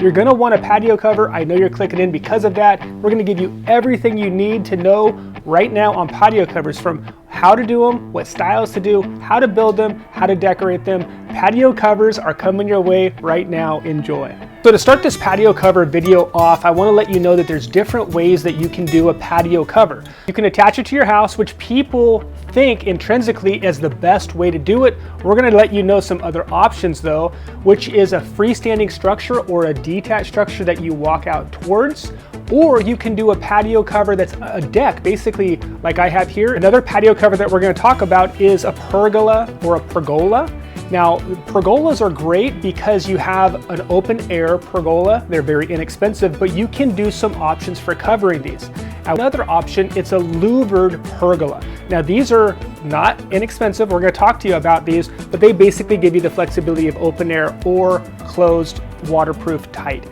You're gonna want a patio cover. I know you're clicking in because of that. We're gonna give you everything you need to know right now on patio covers, from how to do them, what styles to do, how to build them, how to decorate them. Patio covers are coming your way right now. Enjoy. So to start this patio cover video off, I want to let you know that there's different ways that you can do a patio cover. You can attach it to your house, which people think intrinsically is the best way to do it. We're going to let you know some other options though, which is a freestanding structure or a detached structure that you walk out towards. Or you can do a patio cover that's a deck, basically like I have here. Another patio cover that we're going to talk about is a pergola or a pergola. Now, pergolas are great because you have an open air pergola. They're very inexpensive, but you can do some options for covering these. Another option, it's a louvered pergola. Now, these are not inexpensive. We're going to talk to you about these, but they basically give you the flexibility of open air or closed, waterproof, tight.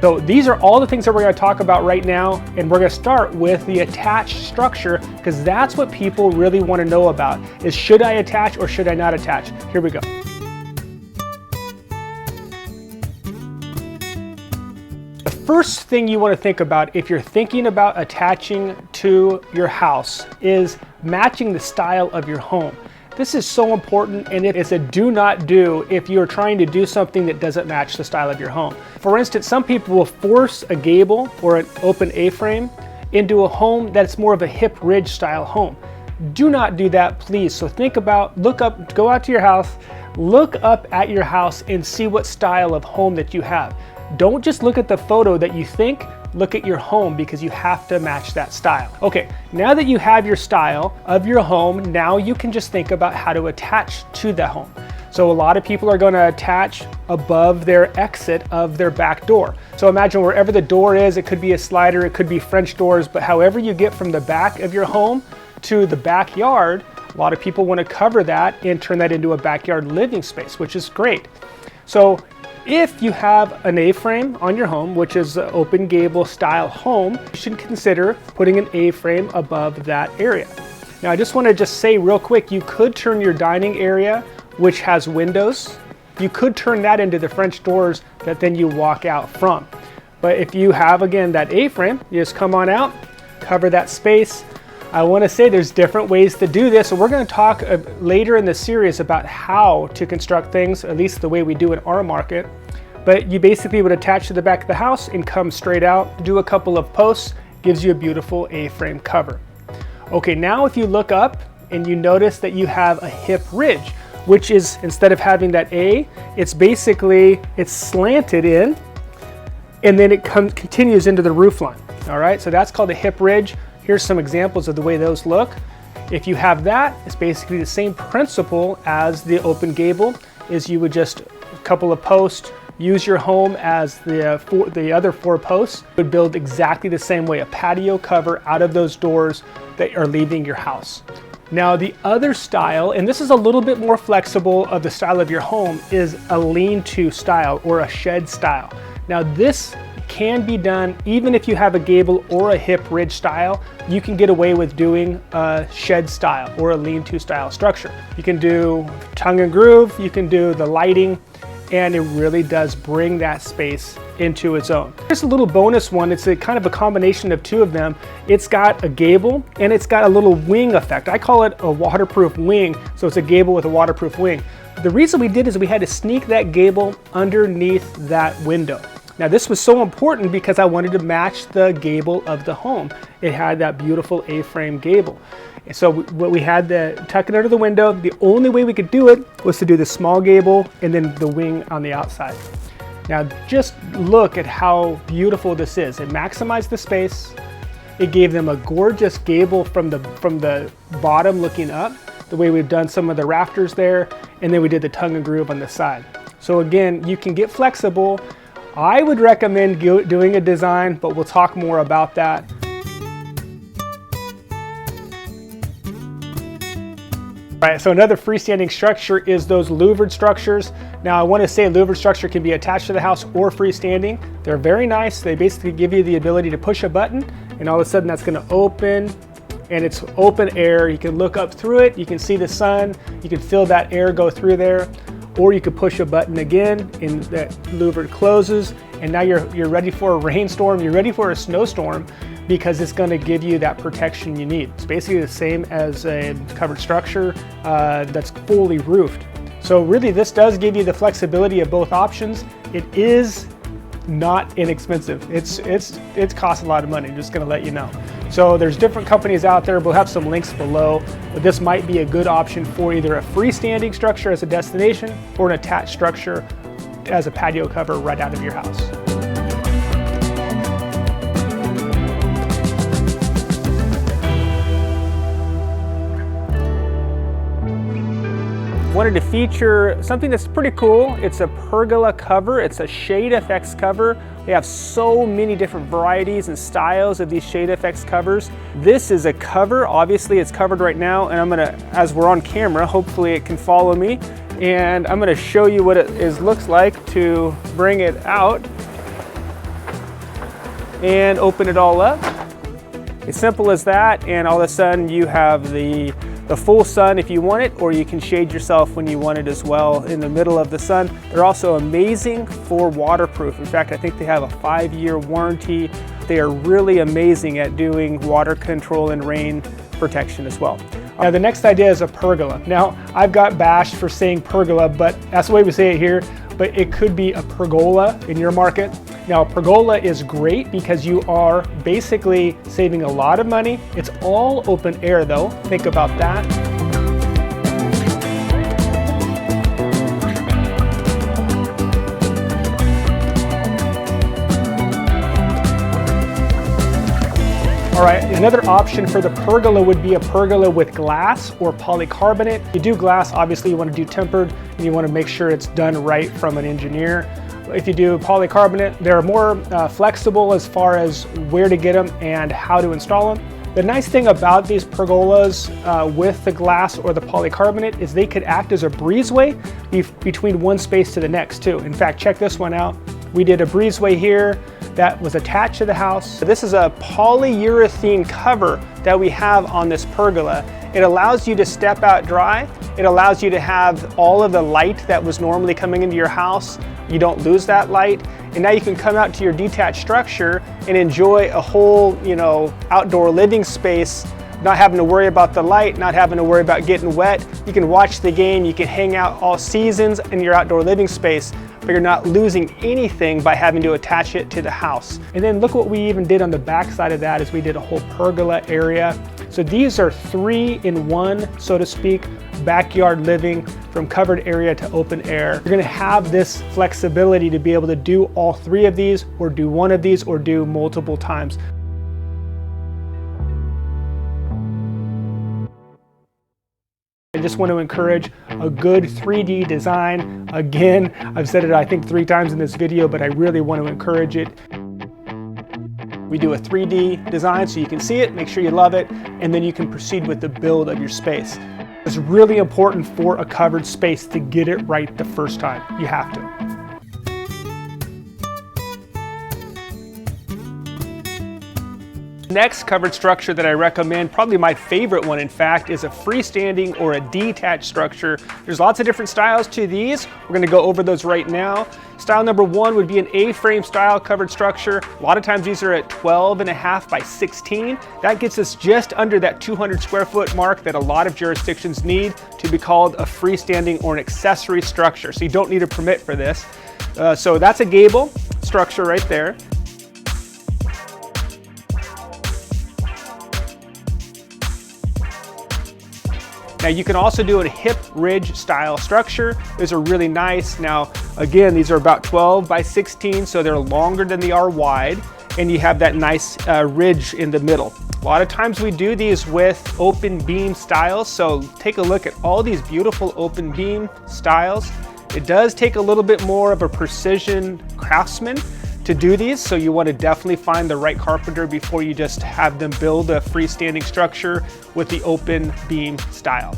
So these are all the things that we're going to talk about right now, and we're going to start with the attached structure because that's what people really want to know about, is should I attach or should I not attach? Here we go. The first thing you want to think about if you're thinking about attaching to your house is matching the style of your home. This is so important, and it's a do not do if you're trying to do something that doesn't match the style of your home. For instance, some people will force a gable or an open A-frame into a home that's more of a hip ridge style home. Do not do that, please. So think about, look up, go out to your house, look up at your house and see what style of home that you have. Don't just look at the photo that you think, look at your home, because you have to match that style. Okay, now that you have your style of your home, now you can just think about how to attach to the home. So a lot of people are going to attach above their exit of their back door. So imagine wherever the door is, it could be a slider, it could be French doors, but however you get from the back of your home to the backyard, a lot of people want to cover that and turn that into a backyard living space, which is great. So if you have an A-frame on your home, which is an open gable style home, you should consider putting an A-frame above that area. Now I just want to say real quick, you could turn your dining area, which has windows, you could turn that into the French doors that then you walk out from. But if you have, again, that A-frame, you just come on out, cover that space. I want to say there's different ways to do this, and we're going to talk later in the series about how to construct things, at least the way we do in our market. But you basically would attach to the back of the house and come straight out, do a couple of posts, gives you a beautiful A-frame cover. Okay, now if you look up and you notice that you have a hip ridge, which is, instead of having that A, it's basically, it's slanted in, and then it continues into the roof line. All right, so that's called a hip ridge. Here's some examples of the way those look. If you have that, it's basically the same principle as the open gable, is you would just a couple of posts, use your home as the other four posts, would build exactly the same way, a patio cover out of those doors that are leaving your house. Now the other style, and this is a little bit more flexible of the style of your home, is a lean-to style or a shed style. Now this can be done even if you have a gable or a hip ridge style. You can get away with doing a shed style or a lean-to style structure. You can do tongue and groove, you can do the lighting, and it really does bring that space into its own. Here's a little bonus one. It's a kind of a combination of two of them. It's got a gable and it's got a little wing effect. I call it a waterproof wing, so it's a gable with a waterproof wing. The reason we did is we had to sneak that gable underneath that window. Now this was so important because I wanted to match the gable of the home. It had that beautiful A-frame gable. So we had to tuck it under the window. The only way we could do it was to do the small gable and then the wing on the outside. Now just look at how beautiful this is. It maximized the space. It gave them a gorgeous gable from the bottom looking up, the way we've done some of the rafters there, and then we did the tongue and groove on the side. So again, you can get flexible. I would recommend doing a design, but we'll talk more about that. All right, so another freestanding structure is those louvered structures. Now I want to say a louvered structure can be attached to the house or freestanding. They're very nice. They basically give you the ability to push a button and all of a sudden that's going to open, and it's open air. You can look up through it, you can see the sun, you can feel that air go through there. or you could push a button again and that louvered closes, and now you're ready for a rainstorm, you're ready for a snowstorm, because it's going to give you that protection you need. It's basically the same as a covered structure that's fully roofed. So really this does give you the flexibility of both options. It is not inexpensive. It costs a lot of money, I'm just going to let you know. So there's different companies out there. We'll have some links below, but this might be a good option for either a freestanding structure as a destination or an attached structure as a patio cover right out of your house. Wanted to feature something that's pretty cool. It's a pergola cover. It's a shade effects cover. They have so many different varieties and styles of these shade effects covers. This is a cover. Obviously it's covered right now, and I'm gonna, as we're on camera, hopefully it can follow me, and I'm gonna show you what it looks like to bring it out and open it all up. It's simple as that, and all of a sudden you have the full sun if you want it, or you can shade yourself when you want it as well in the middle of the sun. They're also amazing for waterproof. In fact, I think they have a 5-year warranty. They are really amazing at doing water control and rain protection as well. Now the next idea is a pergola. Now I've got bashed for saying pergola, but that's the way we say it here, but it could be a pergola in your market. Now, pergola is great because you are basically saving a lot of money. It's all open air though. Think about that. All right, another option for the pergola would be a pergola with glass or polycarbonate. If you do glass, obviously you want to do tempered, and you want to make sure it's done right from an engineer. If you do polycarbonate, they're more flexible as far as where to get them and how to install them. The nice thing about these pergolas with the glass or the polycarbonate is they could act as a breezeway between one space to the next too. In fact, check this one out. We did a breezeway here that was attached to the house. This is a polyurethane cover that we have on this pergola. It allows you to step out dry. It allows you to have all of the light that was normally coming into your house. You don't lose that light. And now you can come out to your detached structure and enjoy a whole, outdoor living space, not having to worry about the light, not having to worry about getting wet. You can watch the game, you can hang out all seasons in your outdoor living space, but you're not losing anything by having to attach it to the house. And then look what we even did on the back side of that is we did a whole pergola area. So these are 3-in-1, so to speak, backyard living from covered area to open air. You're gonna have this flexibility to be able to do all 3 of these, or do one of these, or do multiple times. I just want to encourage a good 3D design. Again, I've said it I think 3 times in this video, but I really want to encourage it. We do a 3D design so you can see it, make sure you love it, and then you can proceed with the build of your space. It's really important for a covered space to get it right the first time. You have to. Next covered structure that I recommend, probably my favorite one in fact, is a freestanding or a detached structure. There's lots of different styles to these. We're going to go over those right now. Style number 1 would be an A-frame style covered structure. A lot of times these are at 12.5 by 16. That gets us just under that 200 square foot mark that a lot of jurisdictions need to be called a freestanding or an accessory structure. So you don't need a permit for this. So that's a gable structure right there. Now you can also do a hip ridge style structure. These are really nice. Now again, these are about 12 by 16, so they're longer than they are wide, and you have that nice ridge in the middle. A lot of times we do these with open beam styles, so take a look at all these beautiful open beam styles. It does take a little bit more of a precision craftsman to do these, so you want to definitely find the right carpenter before you just have them build a freestanding structure with the open beam style.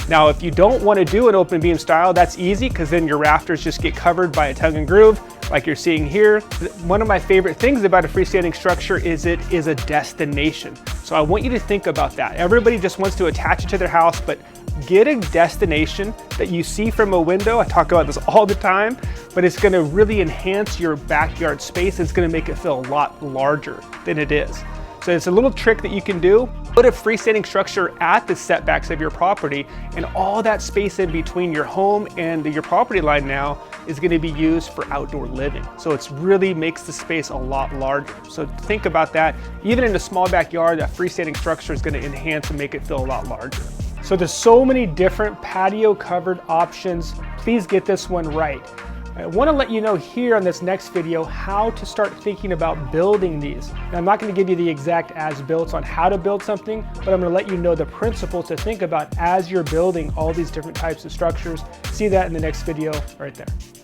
Now if you don't want to do an open beam style, that's easy because then your rafters just get covered by a tongue and groove like you're seeing here. One of my favorite things about a freestanding structure is it is a destination. So I want you to think about that. Everybody just wants to attach it to their house, but get a destination that you see from a window. I talk about this all the time, but it's gonna really enhance your backyard space. It's gonna make it feel a lot larger than it is. So it's a little trick that you can do. Put a freestanding structure at the setbacks of your property, and all that space in between your home and your property line now is going to be used for outdoor living. So it really makes the space a lot larger. So think about that. Even in a small backyard, a freestanding structure is going to enhance and make it feel a lot larger. So there's so many different patio covered options. Please get this one right. I want to let you know here on this next video how to start thinking about building these. Now, I'm not going to give you the exact as-built on how to build something, but I'm going to let you know the principles to think about as you're building all these different types of structures. See that in the next video right there.